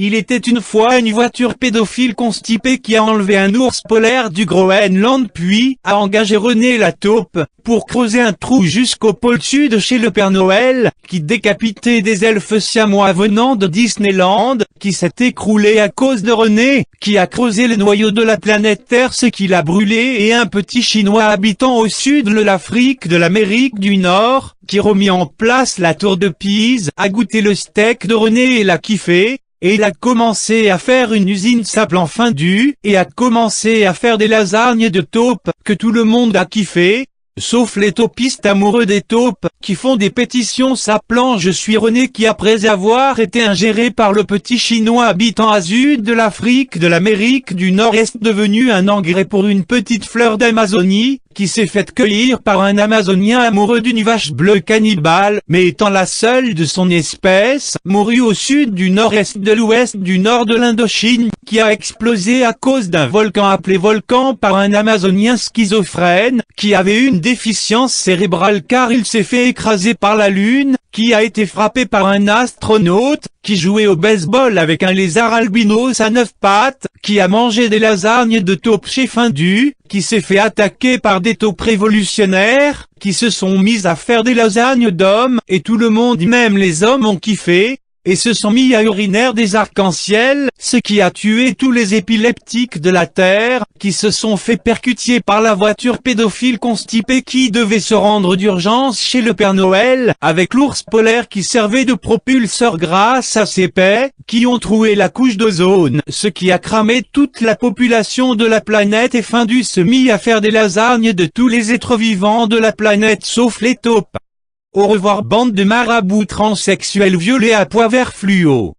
Il était une fois une voiture pédophile constipée qui a enlevé un ours polaire du Groenland puis a engagé René la taupe pour creuser un trou jusqu'au pôle sud chez le Père Noël, qui décapitait des elfes siamois venant de Disneyland, qui s'est écroulé à cause de René, qui a creusé le noyau de la planète Terre ce qui l'a brûlé et un petit chinois habitant au sud de l'Afrique de l'Amérique du Nord, qui remis en place la tour de Pise, a goûté le steak de René et l'a kiffé. Et il a commencé à faire une usine s'appelant Findus, et a commencé à faire des lasagnes de taupes, que tout le monde a kiffé, sauf les taupistes amoureux des taupes, qui font des pétitions s'appelant Je suis René qui après avoir été ingéré par le petit chinois habitant à sud de l'Afrique de l'Amérique du Nord est devenu un engrais pour une petite fleur d'Amazonie, qui s'est faite cueillir par un Amazonien amoureux d'une vache bleue cannibale, mais étant la seule de son espèce, mourut au sud du nord-est de l'ouest du nord de l'Indochine, qui a explosé à cause d'un volcan appelé volcan par un Amazonien schizophrène, qui avait une déficience cérébrale car il s'est fait écraser par la lune, qui a été frappé par un astronaute, qui jouait au baseball avec un lézard albinos à 9 pattes, qui a mangé des lasagnes de taupes chez Findus, qui s'est fait attaquer par des taupes révolutionnaires, qui se sont mis à faire des lasagnes d'hommes, et tout le monde, même les hommes, ont kiffé, et se sont mis à uriner des arcs-en-ciel, ce qui a tué tous les épileptiques de la Terre, qui se sont fait percuter par la voiture pédophile constipée qui devait se rendre d'urgence chez le Père Noël, avec l'ours polaire qui servait de propulseur grâce à ses pets, qui ont troué la couche d'ozone, ce qui a cramé toute la population de la planète et Findus se mit à faire des lasagnes de tous les êtres vivants de la planète sauf les taupes. Au revoir bande de marabouts transsexuels violets à pois vert fluo.